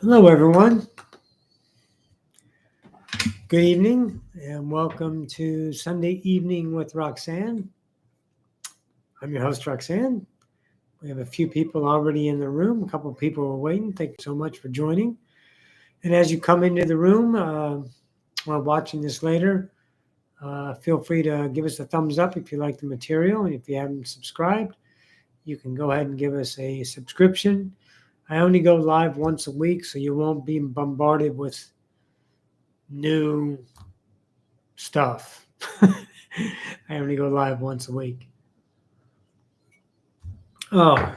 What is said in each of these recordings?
Hello, everyone. Good evening, and welcome to Sunday Evening with Roxanne. I'm your host, Roxanne. We have a few people already in the room. A couple of people are waiting. Thank you so much for joining. And as you come into the room or watching this later, feel free to give us a thumbs up if you like the material. And if you haven't subscribed, you can go ahead and give us a subscription. I only go live once a week, so you won't be bombarded with new stuff. I only go live once a week. Oh,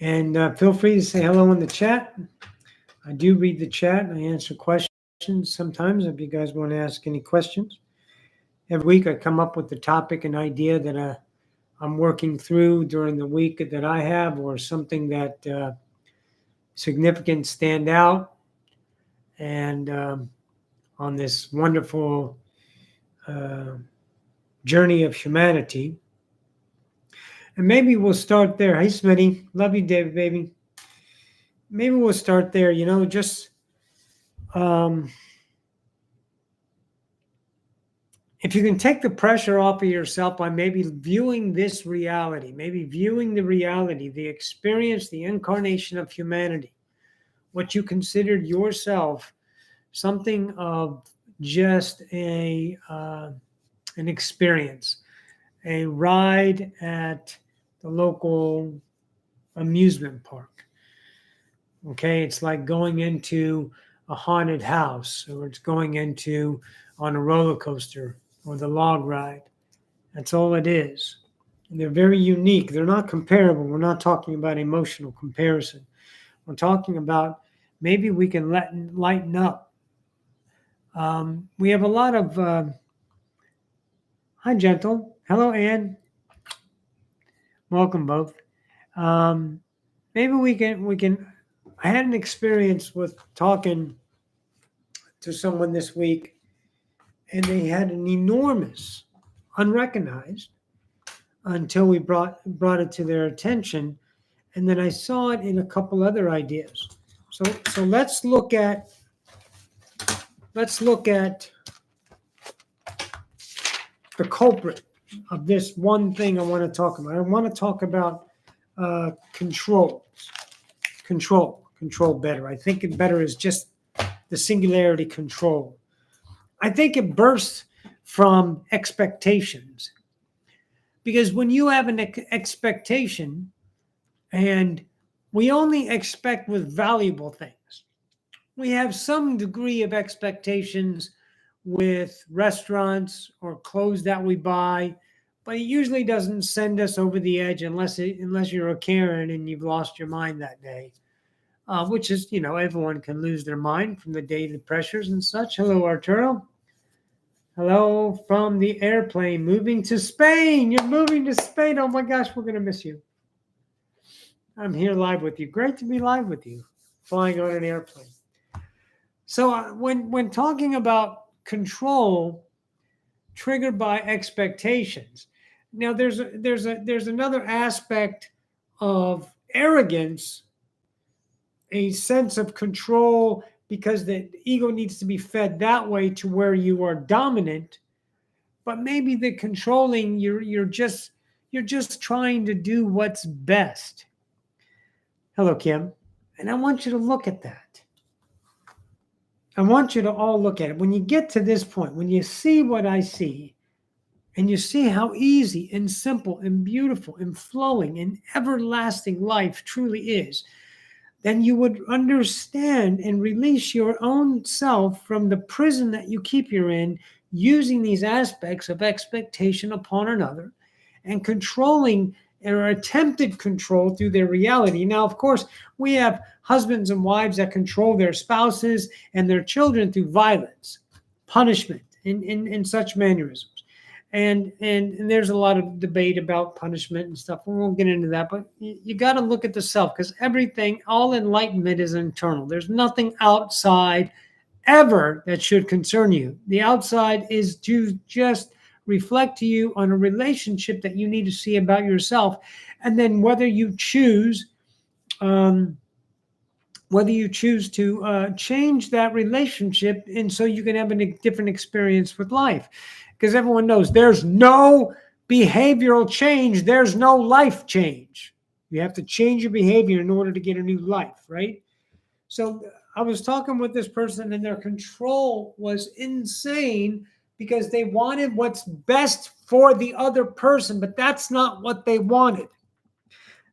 and feel free to say hello in the chat. I do read the chat and I answer questions sometimes if you guys want to ask any questions. Every week I come up with the topic and idea that I'm working through during the week that I have, or something that significant stand out. And on this wonderful journey of humanity. And maybe we'll start there. Hey, Smitty. Love you, David, baby. Maybe we'll start there, just if you can take the pressure off of yourself by maybe viewing this reality, maybe viewing the reality, the experience, the incarnation of humanity, what you considered yourself, something of just an experience, a ride at the local amusement park. Okay, it's like going into a haunted house, or it's going into on a roller coaster or the log ride. That's all it is. And they're very unique. They're not comparable. We're not talking about emotional comparison. We're talking about maybe we can lighten up. We have a lot of hi, Gentle. Hello, Ann. Welcome both. Maybe we can. I had an experience with talking to someone this week, and they had an enormous, unrecognized, until we brought it to their attention, and then I saw it in a couple other ideas. So let's look at the culprit of this one thing I want to talk about. I want to talk about control better. I think it better is just the singularity control. I think it bursts from expectations, because when you have an expectation, and we only expect with valuable things, we have some degree of expectations with restaurants or clothes that we buy, but it usually doesn't send us over the edge unless you're a Karen and you've lost your mind that day. Which is, everyone can lose their mind from the daily pressures and such. Hello, Arturo. Hello from the airplane, moving to Spain. You're moving to Spain. Oh my gosh, we're going to miss you. I'm here live with you. Great to be live with you, flying on an airplane. So when talking about control triggered by expectations, now there's another aspect of arrogance, a sense of control, because the ego needs to be fed that way to where you are dominant. But maybe the controlling, you're just trying to do what's best. Hello, Kim. And I want you to look at that. I want you to all look at it. When you get to this point, when you see what I see, and you see how easy and simple and beautiful and flowing and everlasting life truly is, then you would understand and release your own self from the prison that you keep you in, using these aspects of expectation upon another and controlling or attempted control through their reality. Now, of course, we have husbands and wives that control their spouses and their children through violence, punishment, in such mannerisms. And there's a lot of debate about punishment and stuff. We won't get into that, but you got to look at the self, because everything, all enlightenment is internal. There's nothing outside ever that should concern you. The outside is to just reflect to you on a relationship that you need to see about yourself. And then whether you choose whether you choose to change that relationship and so you can have a different experience with life. Because everyone knows there's no behavioral change, there's no life change. You have to change your behavior in order to get a new life, right? So I was talking with this person and their control was insane because they wanted what's best for the other person, but that's not what they wanted.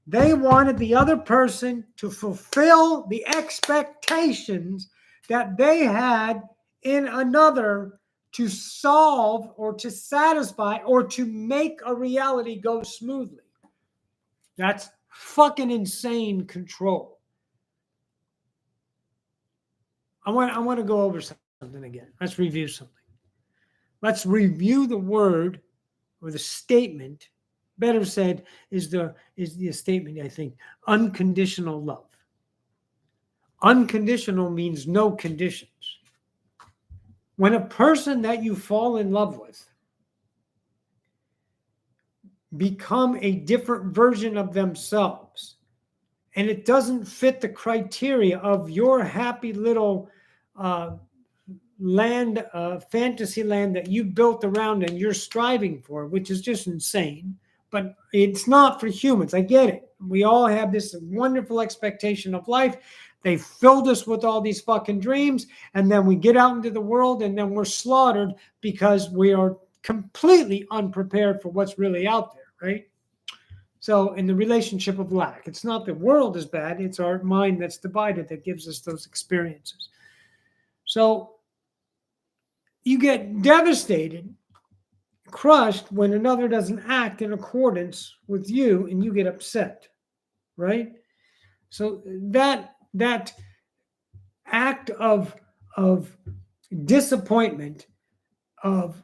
They wanted the other person to fulfill the expectations that they had in another to solve or to satisfy or to make a reality go smoothly. That's fucking insane control. I want to go over something again. Let's review something. Let's review the word or the statement. Better said is the statement, I think, unconditional love. Unconditional means no conditions. When a person that you fall in love with become a different version of themselves, and it doesn't fit the criteria of your happy little land, fantasy land that you built around and you're striving for, which is just insane. But it's not for humans. I get it. We all have this wonderful expectation of life. They filled us with all these fucking dreams, and then we get out into the world and then we're slaughtered because we are completely unprepared for what's really out there, right? So in the relationship of lack, it's not the world is bad, it's our mind that's divided that gives us those experiences. So you get devastated, crushed when another doesn't act in accordance with you and you get upset, right? So that act of disappointment of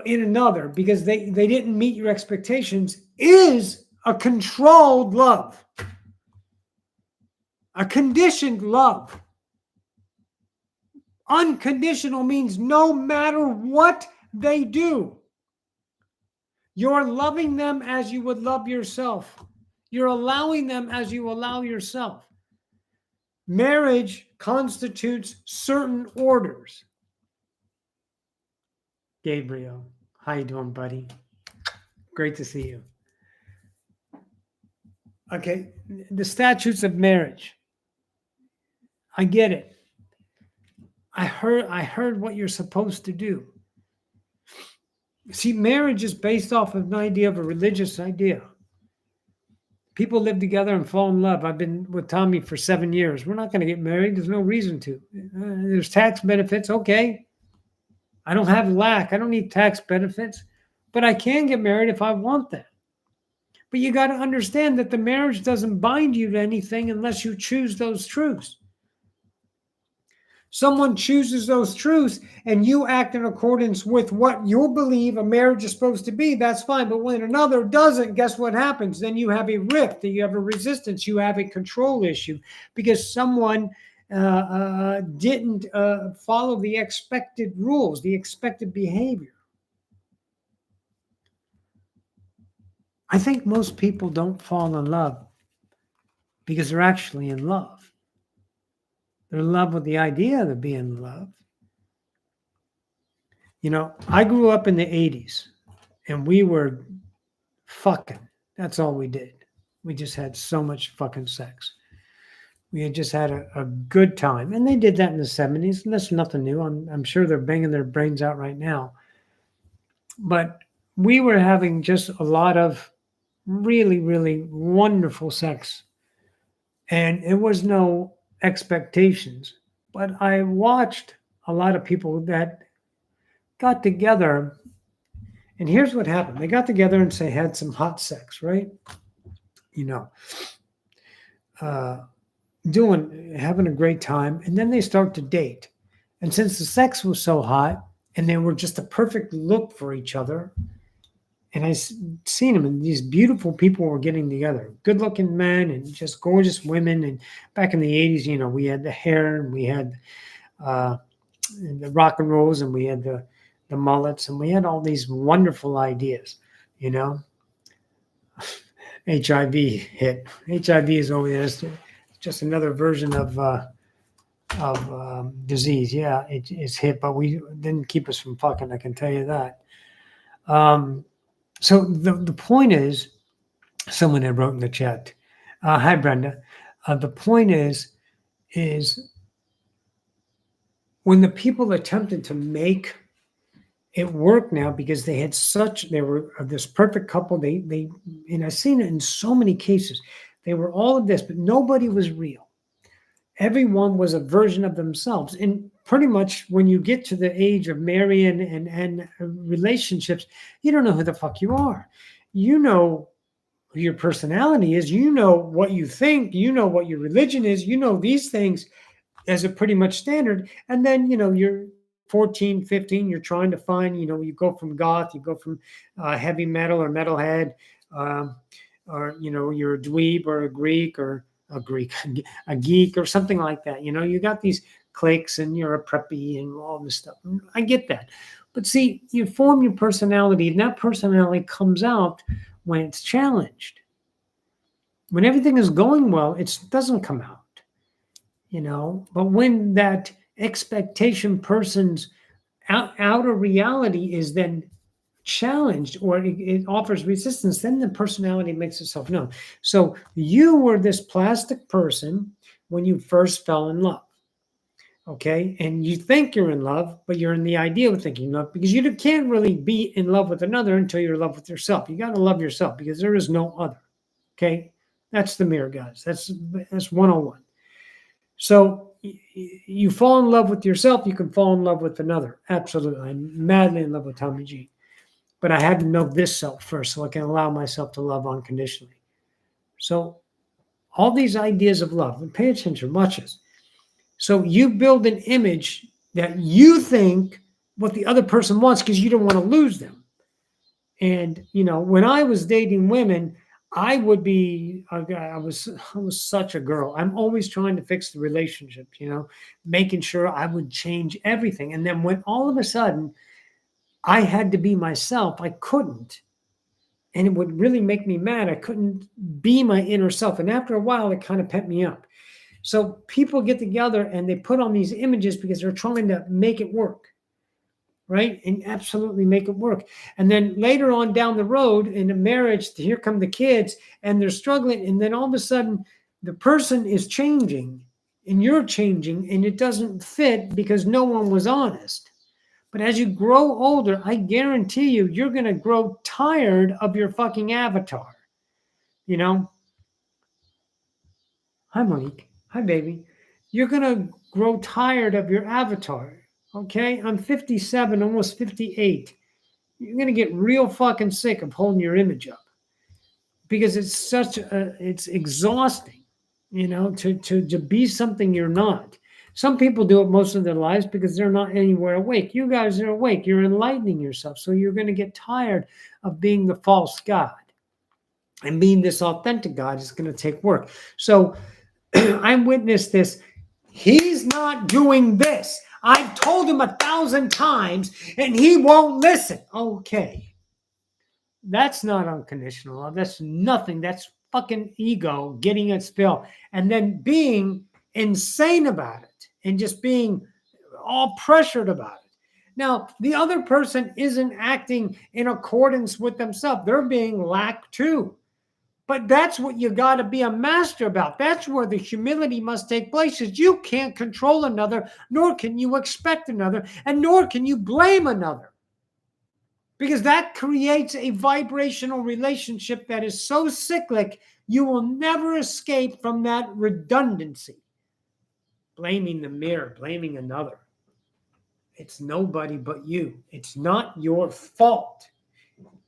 in another because they didn't meet your expectations is a controlled love, a conditioned love. Unconditional means no matter what they do, you're loving them as you would love yourself. You're allowing them as you allow yourself. Marriage constitutes certain orders. Gabriel, how you doing, buddy? Great to see you. Okay, the statutes of marriage. I get it. I heard what you're supposed to do. See, marriage is based off of an idea of a religious idea. People live together and fall in love. I've been with Tommy for 7 years. We're not going to get married. There's no reason to. There's tax benefits. Okay. I don't have lack. I don't need tax benefits, but I can get married if I want that. But you got to understand that the marriage doesn't bind you to anything unless you choose those truths. Someone chooses those truths and you act in accordance with what you believe a marriage is supposed to be, that's fine. But when another doesn't, guess what happens? Then you have a rift, you have a resistance, you have a control issue because someone didn't follow the expected rules, the expected behavior. I think most people don't fall in love because they're actually in love. They're in love with the idea of being in love. You know, I grew up in the 80s and we were fucking. That's all we did. We just had so much fucking sex. We had just had a good time. And they did that in the 70s. And that's nothing new. I'm sure they're banging their brains out right now. But we were having just a lot of really, really wonderful sex. And it was no expectations. But I watched a lot of people that got together. And here's what happened. They got together and say had some hot sex, right? You know, having a great time. And then they start to date. And since the sex was so hot and they were just a perfect look for each other, and I seen them, and these beautiful people were getting together, good looking men and just gorgeous women. And back in the 80s, you know, we had the hair and we had the rock and rolls and we had the mullets and we had all these wonderful ideas, you know. HIV hit. HIV is over there. It's just another version of disease. Yeah, it's hit, but we didn't keep us from fucking. I can tell you that. So the point is, someone had wrote in the chat. Hi, Brenda. The point is when the people attempted to make it work now because they were this perfect couple. They and I've seen it in so many cases. They were all of this, but nobody was real. Everyone was a version of themselves. And pretty much when you get to the age of marrying and relationships, you don't know who the fuck you are. You know who your personality is. You know what you think. You know what your religion is. You know these things as a pretty much standard. And then, you're 14, 15, you're trying to find, you go from goth, you go from heavy metal or metalhead, or, you're a dweeb or a geek or something like that. You got these cliques and you're a preppy and all this stuff. I get that. But see, you form your personality and that personality comes out when it's challenged. When everything is going well, it doesn't come out. But when that expectation person's outer reality is then challenged or it offers resistance, then the personality makes itself known. So you were this plastic person when you first fell in love. Okay. And you think you're in love, but you're in the idea of thinking love because you can't really be in love with another until you're in love with yourself. You got to love yourself because there is no other. Okay. That's the mirror, guys. That's 101. So you fall in love with yourself, you can fall in love with another. Absolutely. I'm madly in love with Tommy G. But I had to know this self first so I can allow myself to love unconditionally. So all these ideas of love, and pay attention, watch this. So you build an image that you think what the other person wants because you don't want to lose them. And, when I was dating women, I would be a guy. I was such a girl. I'm always trying to fix the relationship, making sure I would change everything. And then when all of a sudden I had to be myself, I couldn't. And it would really make me mad. I couldn't be my inner self. And after a while, it kind of pent me up. So people get together and they put on these images because they're trying to make it work. Right? And absolutely make it work. And then later on down the road in a marriage, here come the kids and they're struggling. And then all of a sudden the person is changing and you're changing and it doesn't fit because no one was honest. But as you grow older, I guarantee you're going to grow tired of your fucking avatar. Hi, Monique. Hi, baby. You're going to grow tired of your avatar. Okay, I'm 57, almost 58. You're going to get real fucking sick of holding your image up because it's exhausting, to be something you're not. Some people do it most of their lives because they're not anywhere awake. You guys are awake. You're enlightening yourself. So you're going to get tired of being the false God. And being this authentic God is going to take work. So I witnessed this. He's not doing this. I've told him 1,000 times and he won't listen. Okay. That's not unconditional love. That's nothing. That's fucking ego getting its fill. And then being insane about it and just being all pressured about it. Now, the other person isn't acting in accordance with themselves. They're being lack too. But that's what you got to be a master about. That's where the humility must take place is you can't control another, nor can you expect another, and nor can you blame another. Because that creates a vibrational relationship that is so cyclic, you will never escape from that redundancy. Blaming the mirror, blaming another. It's nobody but you. It's not your fault.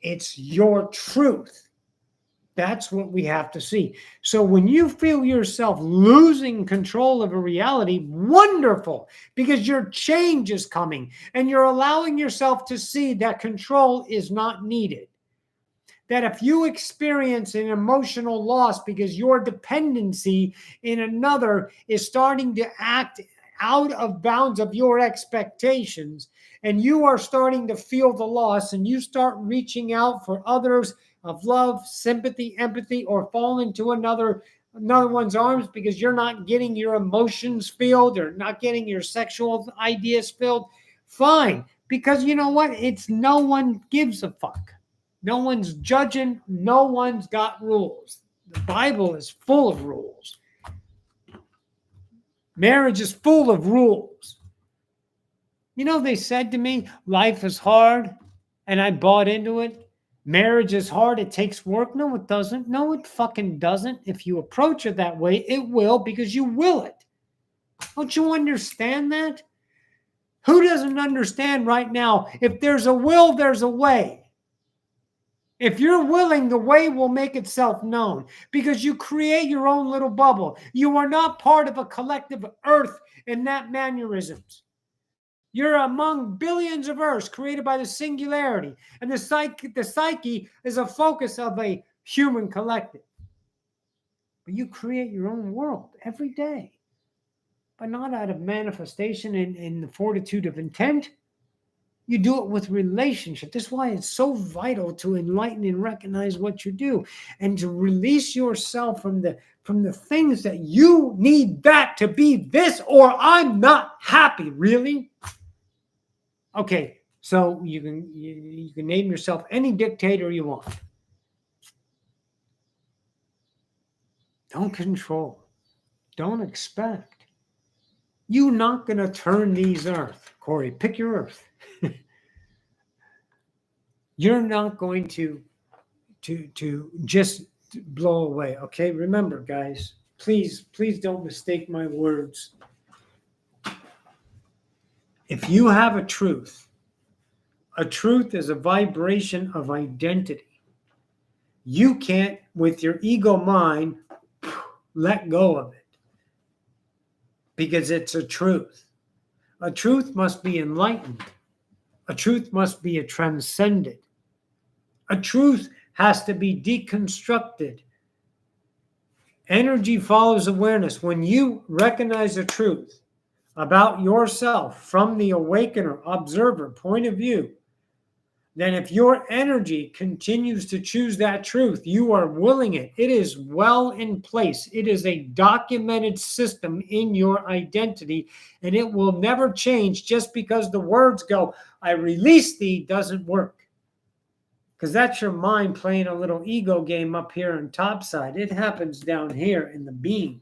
It's your truth. That's what we have to see. So when you feel yourself losing control of a reality, wonderful, because your change is coming and you're allowing yourself to see that control is not needed. That if you experience an emotional loss because your dependency in another is starting to act out of bounds of your expectations, and you are starting to feel the loss and you start reaching out for others of love, sympathy, empathy, or fall into another another one's arms because you're not getting your emotions filled or not getting your sexual ideas filled, fine. Because you know what? It's no one gives a fuck. No one's judging. No one's got rules. The Bible is full of rules. Marriage is full of rules. You know, they said to me, life is hard, and I bought into it. Marriage is hard. It takes work. No, it doesn't. No, it fucking doesn't. If you approach it that way, it will because you will it. Don't you understand that? Who doesn't understand right now? If there's a will, there's a way. If you're willing, the way will make itself known because you create your own little bubble. You are not part of a collective earth in that mannerisms. You're among billions of Earths created by the singularity. And the psyche is a focus of a human collective. But you create your own world every day. But not out of manifestation and the fortitude of intent. You do it with relationship. That's why it's so vital to enlighten and recognize what you do and to release yourself from the things that you need that to be this or I'm not happy. Really? Okay, so you can name yourself any dictator you want. Don't control. Don't expect. You're not going to turn these earth. Corey, pick your earth. You're not going to just blow away. Okay, remember, guys, please don't mistake my words. If you have a truth is a vibration of identity. You can't, with your ego mind, let go of it because it's a truth. A truth must be enlightened. A truth must be transcended. A truth has to be deconstructed. Energy follows awareness. When you recognize the truth about yourself from the awakener, observer point of view, then if your energy continues to choose that truth, you are willing it. It is well in place. It is a documented system in your identity, and it will never change just because the words go, I release thee, doesn't work. Because that's your mind playing a little ego game up here on top side. It happens down here in the being.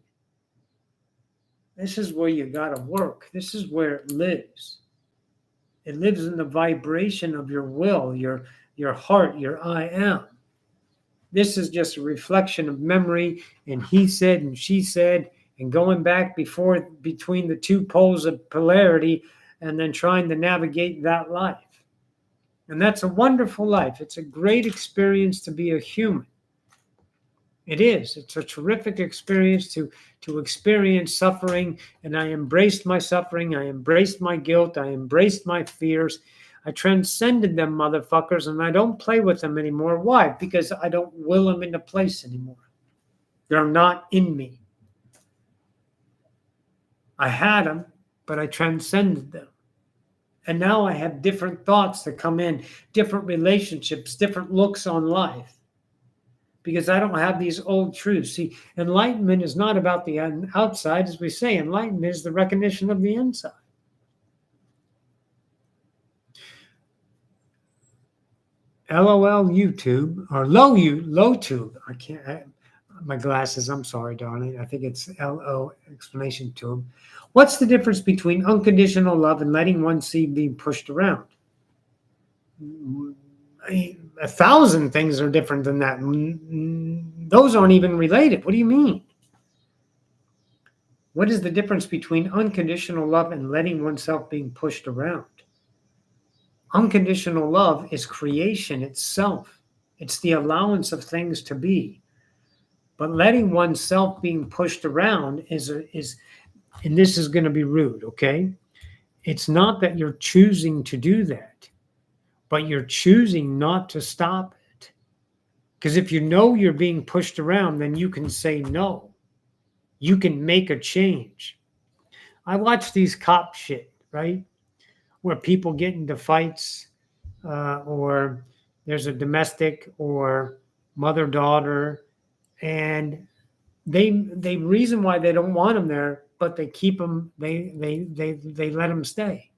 This is where you got to work. This is where it lives. It lives in the vibration of your will, your heart, your I am. This is just a reflection of memory and he said and she said and going back between the two poles of polarity and then trying to navigate that life. And that's a wonderful life. It's a great experience to be a human. It is. It's a terrific experience to experience suffering. And I embraced my suffering. I embraced my guilt. I embraced my fears. I transcended them, motherfuckers, and I don't play with them anymore. Why? Because I don't will them into place anymore. They're not in me. I had them, but I transcended them. And now I have different thoughts that come in, different relationships, different looks on life. Because I don't have these old truths. See, enlightenment is not about the outside, as we say. Enlightenment is the recognition of the inside. LOL YouTube, or low tube. I can't, my glasses, I'm sorry, darling. I think it's LO explanation tube. What's the difference between unconditional love and letting one seed being pushed around? 1,000 things are different than that. Those aren't even related. What do you mean? What is the difference between unconditional love and letting oneself being pushed around? Unconditional love is creation itself. It's the allowance of things to be. But letting oneself being pushed around is, and this is going to be rude, okay? It's not that you're choosing to do that, but you're choosing not to stop it. Because if you know you're being pushed around, then you can say no. You can make a change. I watch these cop shit, right? Where people get into fights or there's a domestic or mother-daughter and they reason why they don't want them there, but they keep them. They let them stay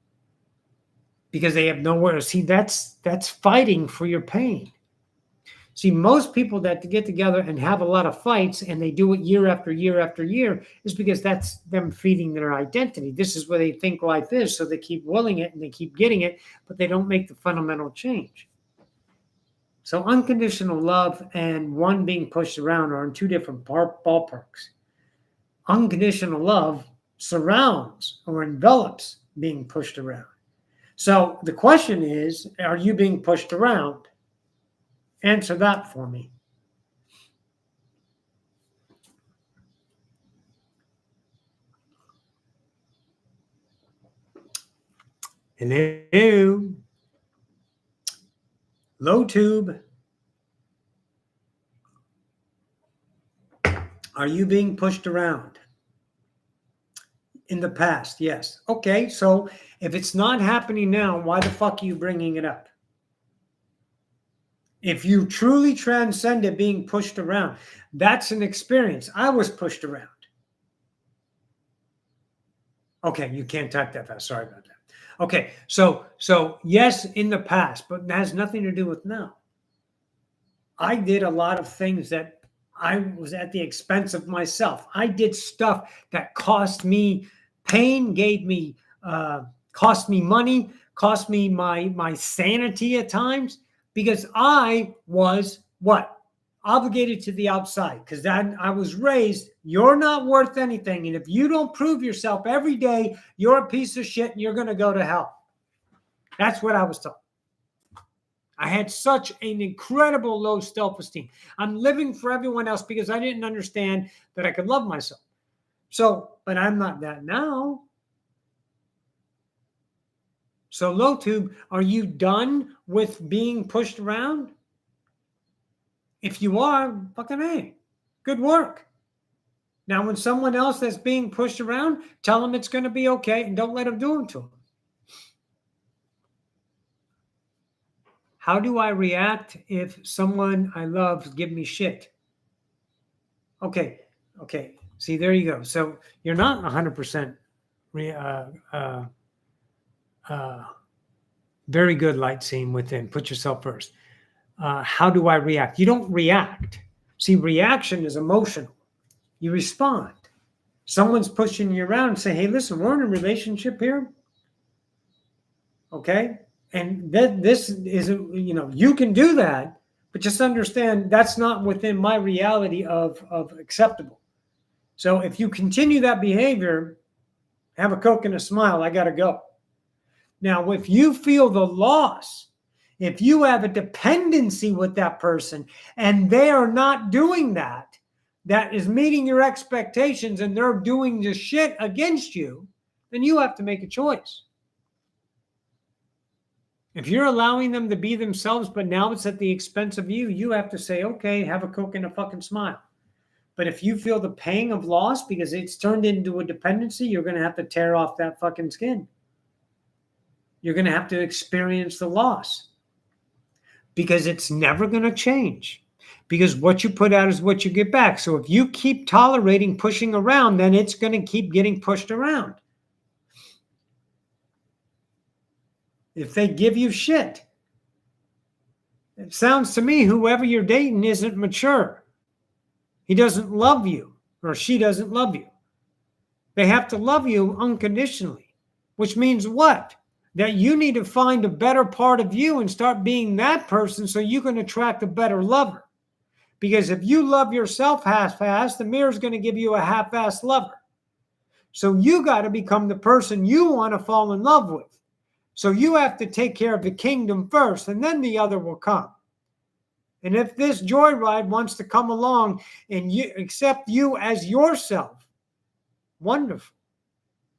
because they have nowhere. See, that's fighting for your pain. See, most people that get together and have a lot of fights and they do it year after year after year is because that's them feeding their identity. This is where they think life is, so they keep willing it and they keep getting it, but they don't make the fundamental change. So unconditional love and one being pushed around are in two different ballparks. Unconditional love surrounds or envelops being pushed around. So the question is, are you being pushed around? Answer that for me. Hello. Low tube. Are you being pushed around? In the past, yes. Okay, so if it's not happening now, why the fuck are you bringing it up? If you truly transcended being pushed around, that's an experience. I was pushed around. Okay, you can't type that fast. Sorry about that. Okay, so yes, in the past, but it has nothing to do with now. I did a lot of things that I was at the expense of myself. I did stuff that cost me pain, cost me money, cost me my sanity at times, because I was what? Obligated to the outside, because I was raised, you're not worth anything. And if you don't prove yourself every day, you're a piece of shit and you're going to go to hell. That's what I was taught. I had such an incredible low self-esteem. I'm living for everyone else because I didn't understand that I could love myself. So, but I'm not that now. So low tube, are you done with being pushed around? If you are, fucking hey, good work. Now, when someone else that's being pushed around, tell them it's going to be okay and don't let them do it to them. How do I react if someone I love give me shit? Okay. See, there you go. So you're not 100% very good light seeing within. Put yourself first. How do I react? You don't react. See, reaction is emotional. You respond. Someone's pushing you around and say, hey, listen, we're in a relationship here. Okay? And this is, you can do that, but just understand that's not within my reality of acceptable. So if you continue that behavior, have a Coke and a smile, I got to go. Now, if you feel the loss, if you have a dependency with that person and they are not doing that is meeting your expectations and they're doing the shit against you, then you have to make a choice. If you're allowing them to be themselves, but now it's at the expense of you, you have to say, okay, have a Coke and a fucking smile. But if you feel the pain of loss because it's turned into a dependency, you're going to have to tear off that fucking skin. You're going to have to experience the loss because it's never going to change, because what you put out is what you get back. So if you keep tolerating pushing around, then it's going to keep getting pushed around. If they give you shit, it sounds to me whoever you're dating isn't mature. He doesn't love you or she doesn't love you. They have to love you unconditionally, which means what? That you need to find a better part of you and start being that person so you can attract a better lover. Because if you love yourself half-assed, the mirror's going to give you a half-assed lover. So you got to become the person you want to fall in love with. So you have to take care of the kingdom first, and then the other will come. And if this joyride wants to come along and you accept you as yourself, wonderful.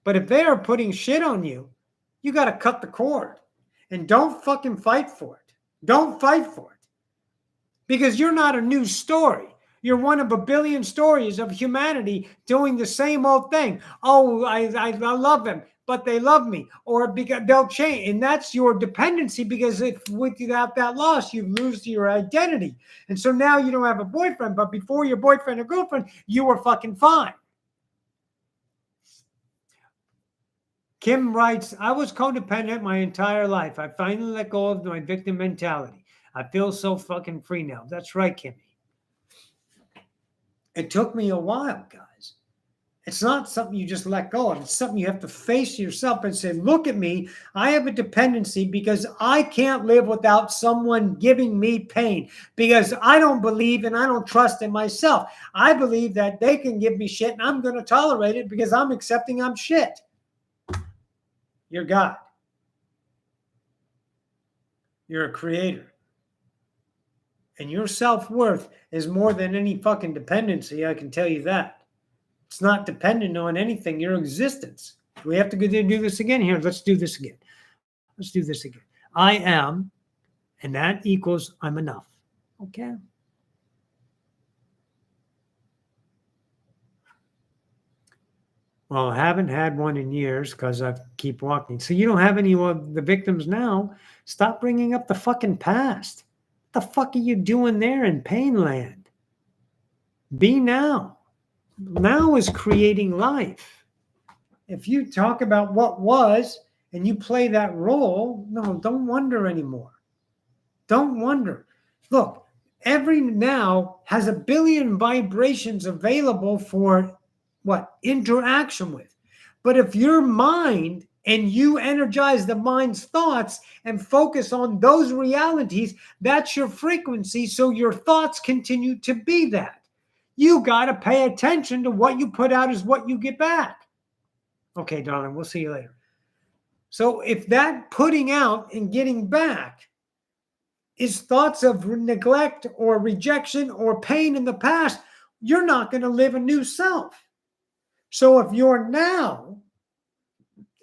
But if they are putting shit on you, you got to cut the cord. And don't fucking fight for it. Don't fight for it. Because you're not a new story. You're one of a billion stories of humanity doing the same old thing. Oh, I love him. but they love me, or because they'll change. And that's your dependency, because if without that loss, you lose your identity. And so now you don't have a boyfriend, but before your boyfriend or girlfriend, you were fucking fine. Kim writes, I was codependent my entire life. I finally let go of my victim mentality. I feel so fucking free now. That's right, Kimmy. It took me a while, guys. It's not something you just let go of. It's something you have to face yourself and say, look at me. I have a dependency because I can't live without someone giving me pain, because I don't believe and I don't trust in myself. I believe that they can give me shit and I'm going to tolerate it because I'm accepting I'm shit. You're God. You're a creator. And your self-worth is more than any fucking dependency, I can tell you that. It's not dependent on anything, your existence. We have to go do this again here. Let's do this again. Let's do this again. I am, and that equals I'm enough. Okay? Well, I haven't had one in years because I keep walking. So you don't have any of the victims now. Stop bringing up the fucking past. What the fuck are you doing there in pain land? Be now. Now is creating life. If you talk about what was and you play that role, no, don't wonder anymore. Don't wonder. Look, every now has a billion vibrations available for what? Interaction with. But if your mind and you energize the mind's thoughts and focus on those realities, that's your frequency. So your thoughts continue to be that. You got to pay attention to what you put out is what you get back. Okay, darling, we'll see you later. So if that putting out and getting back is thoughts of neglect or rejection or pain in the past, you're not going to live a new self. So if you're now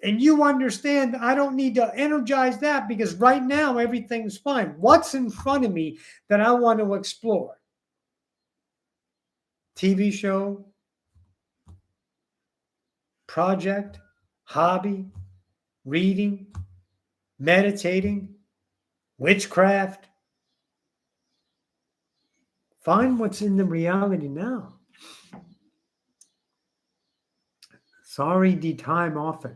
and you understand, I don't need to energize that because right now everything's fine. What's in front of me that I want to explore? TV show, project, hobby, reading, meditating, witchcraft. Find what's in the reality now. Sorry, de time often.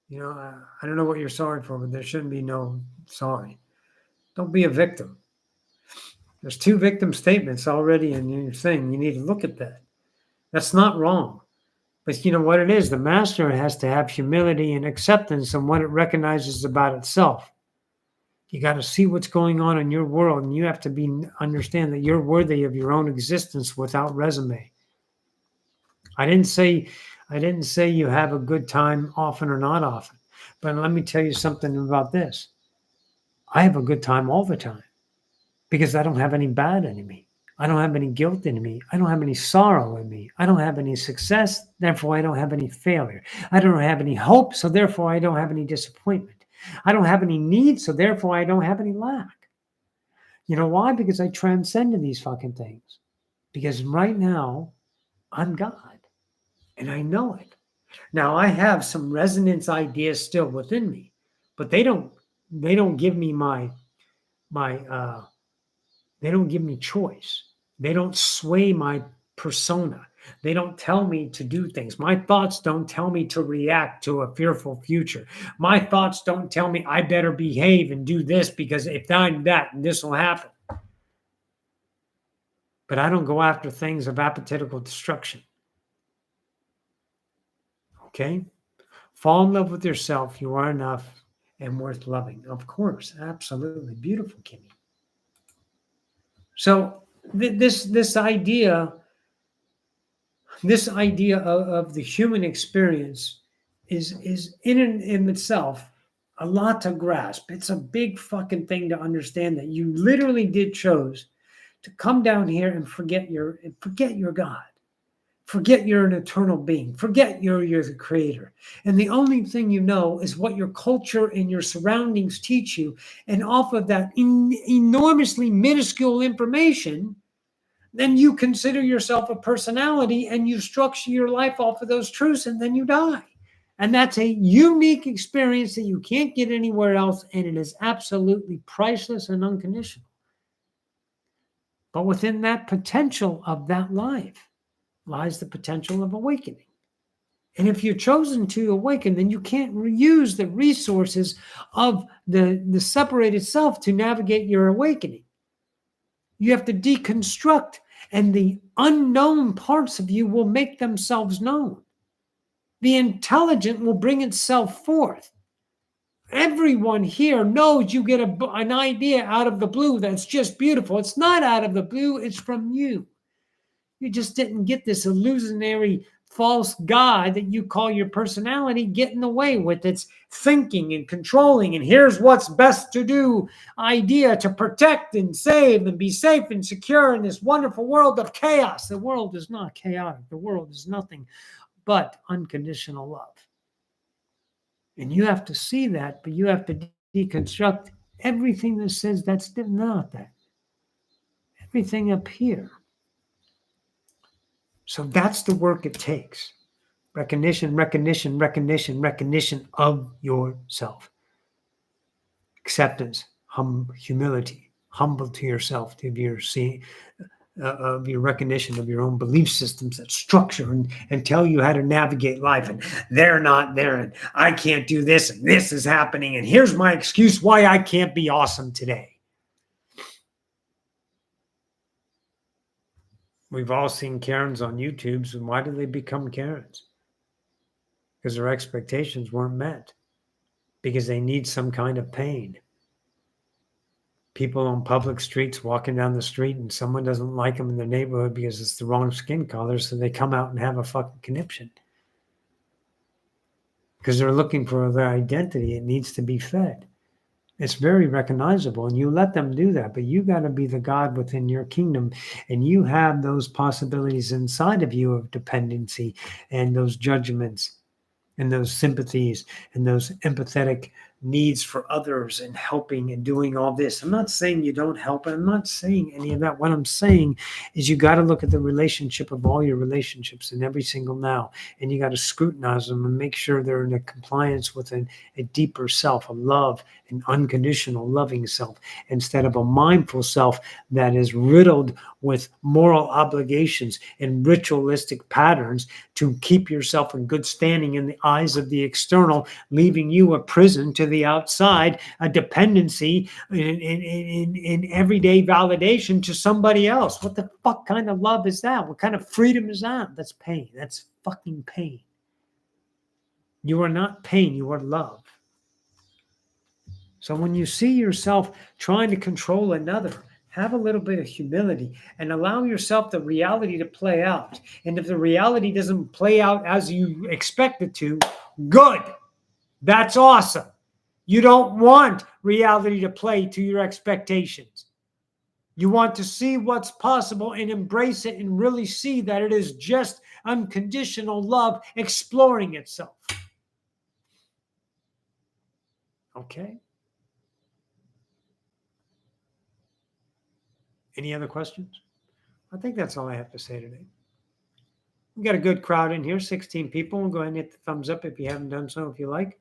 You know, I don't know what you're sorry for, but there shouldn't be no sorry. Don't be a victim. There's 2 victim statements already in your thing. You need to look at that. That's not wrong. But you know what it is? The master has to have humility and acceptance on what it recognizes about itself. You got to see what's going on in your world, and you have to understand that you're worthy of your own existence without resume. I didn't say you have a good time often or not often, but let me tell you something about this. I have a good time all the time because I don't have any bad in me. I don't have any guilt in me. I don't have any sorrow in me. I don't have any success. Therefore, I don't have any failure. I don't have any hope. So therefore, I don't have any disappointment. I don't have any need. So therefore, I don't have any lack. You know why? Because I transcended these fucking things. Because right now, I'm God. And I know it. Now, I have some resonance ideas still within me. But they don't give me they don't give me choice. They don't sway my persona. They don't tell me to do things. My thoughts don't tell me to react to a fearful future. My thoughts don't tell me I better behave and do this because if I'm that, this will happen. But I don't go after things of appetital destruction. Okay? Fall in love with yourself. You are enough and worth loving. Of course. Absolutely. Beautiful, Kimmy. So this idea of the human experience is in and in itself a lot to grasp. It's a big fucking thing to understand that you literally did chose to come down here and forget your God. Forget you're an eternal being. Forget you're the creator. And the only thing you know is what your culture and your surroundings teach you. And off of that enormously minuscule information, then you consider yourself a personality and you structure your life off of those truths and then you die. And that's a unique experience that you can't get anywhere else, and it is absolutely priceless and unconditional. But within that potential of that life lies the potential of awakening. And if you're chosen to awaken, then you can't use the resources of the separated self to navigate your awakening. You have to deconstruct, and the unknown parts of you will make themselves known. The intelligent will bring itself forth. Everyone here knows you get an idea out of the blue that's just beautiful. It's not out of the blue, it's from you. You just didn't get this illusionary false God that you call your personality get in the way with its thinking and controlling, and here's what's best to do idea to protect and save and be safe and secure in this wonderful world of chaos. The world is not chaotic. The world is nothing but unconditional love. And you have to see that, but you have to deconstruct everything that says that's not that. Everything up here. So that's the work it takes. Recognition, recognition, recognition, recognition of yourself. Acceptance, humility, humble to yourself, to your seeing, of your recognition of your own belief systems that structure and tell you how to navigate life. And they're not there, and I can't do this, and this is happening, and here's my excuse why I can't be awesome today. We've all seen Karens on YouTube, and why do they become Karens? Because their expectations weren't met. Because they need some kind of pain. People on public streets walking down the street and someone doesn't like them in their neighborhood because it's the wrong skin color, so they come out and have a fucking conniption. Because they're looking for their identity. It needs to be fed. It's very recognizable, and you let them do that, but you got to be the God within your kingdom, and you have those possibilities inside of you of dependency and those judgments and those sympathies and those empathetic needs for others and helping and doing all this. I'm not saying you don't help. I'm not saying any of that. What I'm saying is you got to look at the relationship of all your relationships in every single now, and you got to scrutinize them and make sure they're in a compliance with a deeper self, a love, an unconditional loving self, instead of a mindful self that is riddled with moral obligations and ritualistic patterns to keep yourself in good standing in the eyes of the external, leaving you a prison to the outside, a dependency in everyday validation to somebody else. What the fuck kind of love is that? What kind of freedom is that? That's pain. That's fucking pain. You are not pain. You are love. So when you see yourself trying to control another, have a little bit of humility and allow yourself the reality to play out. And if the reality doesn't play out as you expect it to, good. That's awesome. You don't want reality to play to your expectations. You want to see what's possible and embrace it and really see that it is just unconditional love exploring itself. Okay? Any other questions? I think that's all I have to say today. We got a good crowd in here, 16 people. We'll go ahead and hit the thumbs up if you haven't done so, if you like.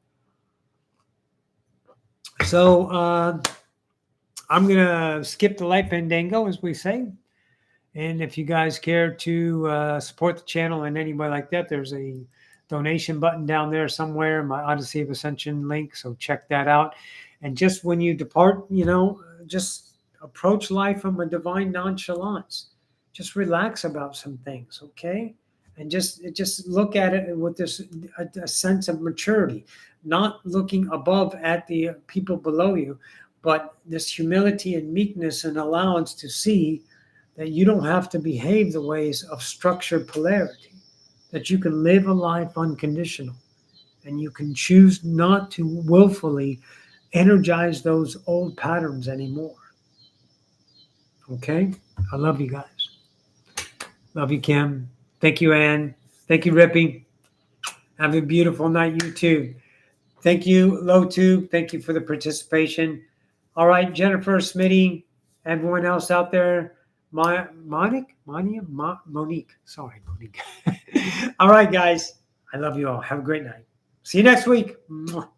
So I'm going to skip the light fandango, as we say. And if you guys care to support the channel in any way like that, there's a donation button down there somewhere, my Odyssey of Ascension link. So check that out. And just when you depart, just approach life from a divine nonchalance. Just relax about some things, okay? And just look at it with this a sense of maturity, not looking above at the people below you, but this humility and meekness and allowance to see that you don't have to behave the ways of structured polarity, that you can live a life unconditional, and you can choose not to willfully energize those old patterns anymore. Okay? I love you guys. Love you, Kim. Thank you, Ann. Thank you, Rippy. Have a beautiful night, you too. Thank you, LowTube. Thank you for the participation. All right, Jennifer, Smitty, everyone else out there. Monique. Sorry, Monique. All right, guys. I love you all. Have a great night. See you next week. Mwah.